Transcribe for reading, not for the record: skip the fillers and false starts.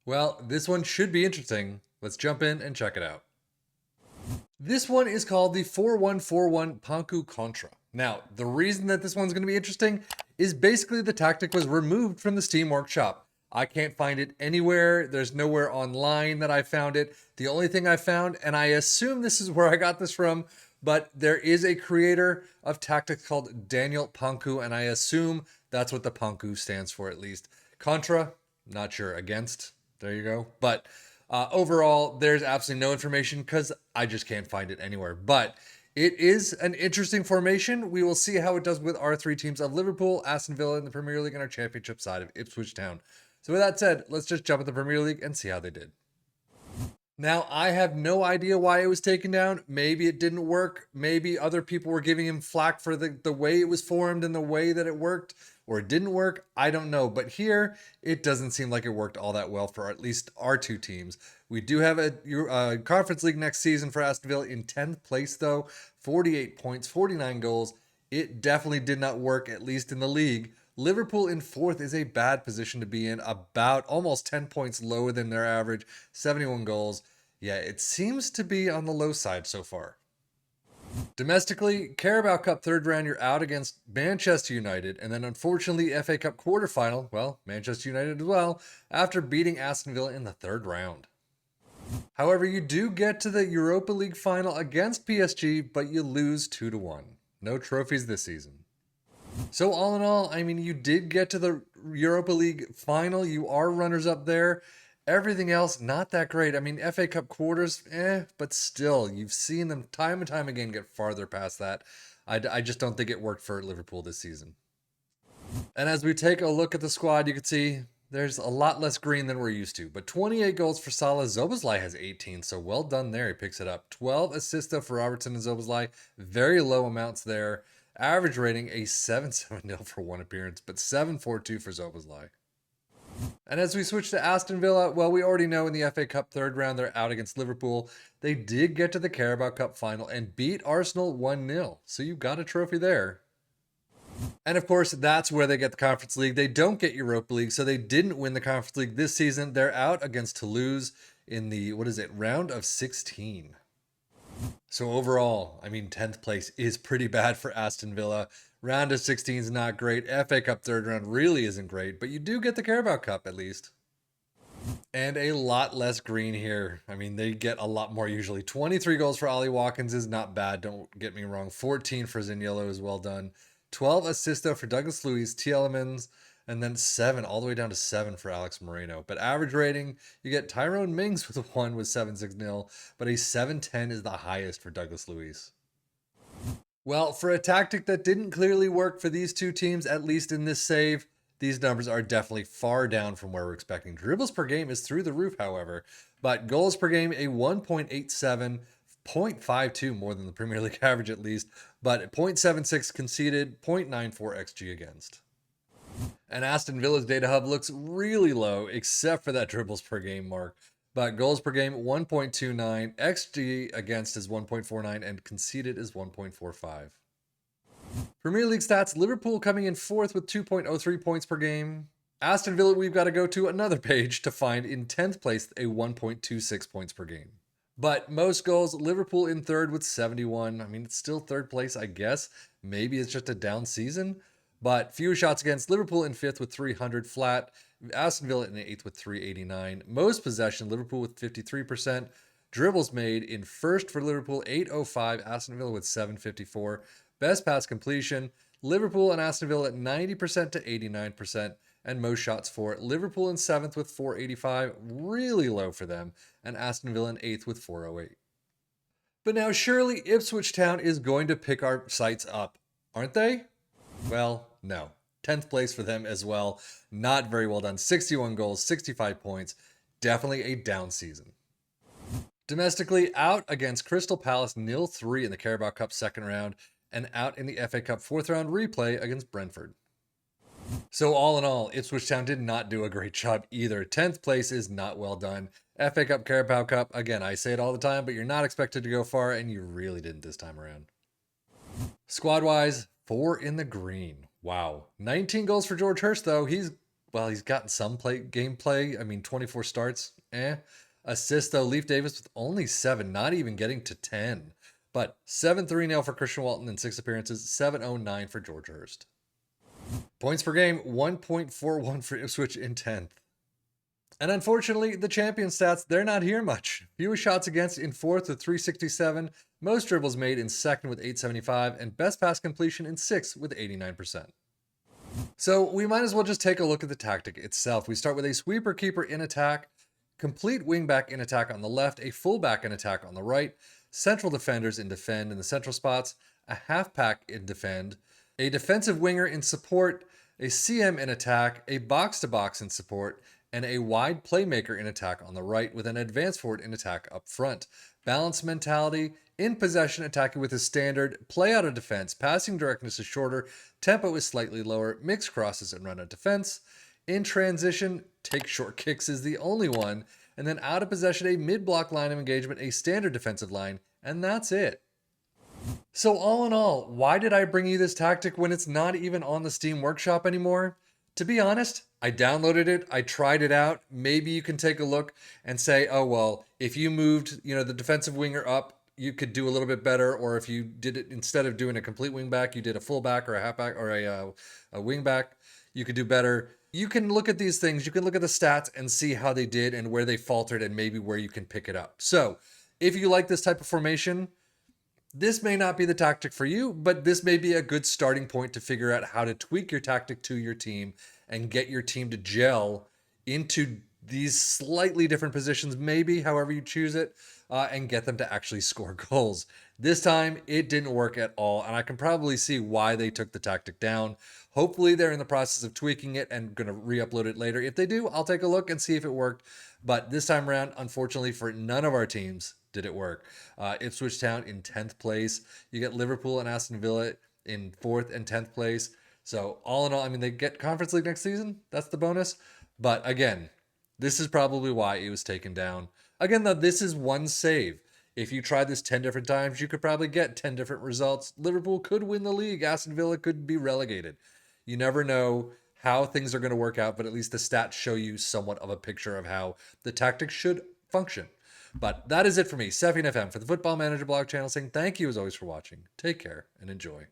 Well, this one should be interesting. Let's jump in and check it out. This one is called the 4141 PANKU KONTRA. Now, the reason that this one's going to be interesting is basically the tactic was removed from the Steam Workshop. I can't find it anywhere. There's nowhere online that I found it. The only thing I found, and I assume this is where I got this from, but there is a creator of tactics called Daniel Panku, and I assume that's what the Panku stands for at least. Contra, not sure. Against, there you go. But overall, there's absolutely no information because I just can't find it anywhere. But it is an interesting formation. We will see how it does with our three teams of Liverpool, Aston Villa in the Premier League, and our championship side of Ipswich Town. So with that said, let's just jump at the Premier League and see how they did. Now, I have no idea why it was taken down. Maybe it didn't work. Maybe other people were giving him flack for the way it was formed and the way that it worked, or it didn't work. I don't know. But here, it doesn't seem like it worked all that well for at least our two teams. We do have a Conference League next season for Aston Villa in 10th place, though. 48 points, 49 goals. It definitely did not work, at least in the league. Liverpool in fourth is a bad position to be in, about almost 10 points lower than their average, 71 goals. Yeah, it seems to be on the low side so far. Domestically, Carabao Cup third round, you're out against Manchester United, and then unfortunately, FA Cup quarterfinal, well, Manchester United as well, after beating Aston Villa in the third round. However, you do get to the Europa League final against PSG, but you lose 2-1. No trophies this season. So all in all, I mean, you did get to the Europa League final. You are runners up there. Everything else, not that great. I mean, FA Cup quarters, but still, you've seen them time and time again get farther past that. I just don't think it worked for Liverpool this season. And as we take a look at the squad, you can see there's a lot less green than we're used to. But 28 goals for Salah. Zoboslai has 18, so well done there. He picks it up. 12 assists though for Robertson and Zoboslai. Very low amounts there. Average rating a 7.70 for one appearance, but 7.42 for Zoboslai. And as we switch to Aston Villa, well, we already know in the FA Cup third round they're out against Liverpool. They did get to the Carabao Cup final and beat Arsenal 1-0. So you got a trophy there. And of course, that's where they get the Conference League. They don't get Europa League, so they didn't win the Conference League this season. They're out against Toulouse in the, round of 16. So overall, I mean, 10th place is pretty bad for Aston Villa. Round of 16 is not great. FA Cup third round really isn't great, but you do get the Carabao Cup at least. And a lot less green here. I mean, they get a lot more usually. 23 goals for Ollie Watkins is not bad, don't get me wrong. 14 for Zaniolo is well done. 12 assists though for Douglas Luiz, Tielemans, and then 7 all the way down to 7 for Alex Moreno. But average rating, you get Tyrone Mings with a 1 with 7.60, but a 7.10 is the highest for Douglas Luiz. Well, for a tactic that didn't clearly work for these two teams, at least in this save, these numbers are definitely far down from where we're expecting. Dribbles per game is through the roof, however, but goals per game, a 1.87, 0.52 more than the Premier League average at least, but 0.76 conceded, 0.94 XG against. And Aston Villa's data hub looks really low, except for that dribbles per game mark. But goals per game, 1.29. XG against is 1.49, and conceded is 1.45. Premier League stats, Liverpool coming in fourth with 2.03 points per game. Aston Villa, we've got to go to another page to find in 10th place a 1.26 points per game. But most goals, Liverpool in third with 71. I mean, it's still third place, I guess. Maybe it's just a down season. But fewer shots against, Liverpool in fifth with 300 flat. Aston Villa in eighth with 389. Most possession, Liverpool with 53%. Dribbles made in first for Liverpool, 805. Aston Villa with 754. Best pass completion, Liverpool and Aston Villa at 90% to 89%. And most shots for Liverpool in seventh with 485. Really low for them. And Aston Villa in eighth with 408. But now surely Ipswich Town is going to pick our sights up, aren't they? Well, no. 10th place for them as well. Not very well done. 61 goals, 65 points. Definitely a down season. Domestically, out against Crystal Palace 0-3 in the Carabao Cup second round, and out in the FA Cup fourth round replay against Brentford. So all in all, Ipswich Town did not do a great job either. 10th place is not well done. FA Cup, Carabao Cup, again, I say it all the time, but you're not expected to go far, and you really didn't this time around. Squad-wise, 4 in the green. Wow. 19 goals for George Hurst, though. He's well, he's gotten some gameplay. I mean, 24 starts, eh. Assist, though, Leif Davis with only 7, not even getting to 10. But 7-3-0 for Christian Walton in 6 appearances, 7-0-9 for George Hurst. Points per game, 1.41 for Ipswich in 10th. And unfortunately, the champion stats, they're not here much. Fewest shots against in 4th with 367, most dribbles made in 2nd with 875, and best pass completion in 6th with 89%. So we might as well just take a look at the tactic itself. We start with a sweeper keeper in attack, complete wingback in attack on the left, a fullback in attack on the right, central defenders in defend in the central spots, a halfback in defend, a defensive winger in support, a CM in attack, a box-to-box in support, and a wide playmaker in attack on the right with an advanced forward in attack up front. Balanced mentality, in possession attacking with a standard, play out of defense, passing directness is shorter, tempo is slightly lower, mixed crosses and run out defense. In transition, take short kicks is the only one, and then out of possession, a mid-block line of engagement, a standard defensive line, and that's it. So all in all, why did I bring you this tactic when it's not even on the Steam Workshop anymore? To be honest, I downloaded it, I tried it out. Maybe you can take a look and say, oh, well, if you moved, the defensive winger up, you could do a little bit better. Or if you did it, instead of doing a complete wingback, you did a fullback or a halfback or a wingback, you could do better. You can look at these things, you can look at the stats and see how they did and where they faltered and maybe where you can pick it up. So if you like this type of formation, this may not be the tactic for you, but this may be a good starting point to figure out how to tweak your tactic to your team and get your team to gel into these slightly different positions, maybe however you choose it, and get them to actually score goals. This time, it didn't work at all, and I can probably see why they took the tactic down. Hopefully, they're in the process of tweaking it and going to re-upload it later. If they do, I'll take a look and see if it worked. But this time around, unfortunately, for none of our teams did it work. Ipswich Town in 10th place. You get Liverpool and Aston Villa in 4th and 10th place. So all in all, I mean, they get Conference League next season. That's the bonus. But again, this is probably why it was taken down. Again, though, this is one save. If you try this 10 different times, you could probably get 10 different results. Liverpool could win the league. Aston Villa could be relegated. You never know how things are going to work out, but at least the stats show you somewhat of a picture of how the tactics should function. But that is it for me, Sephian FM, for the Football Manager blog channel, saying thank you as always for watching. Take care and enjoy.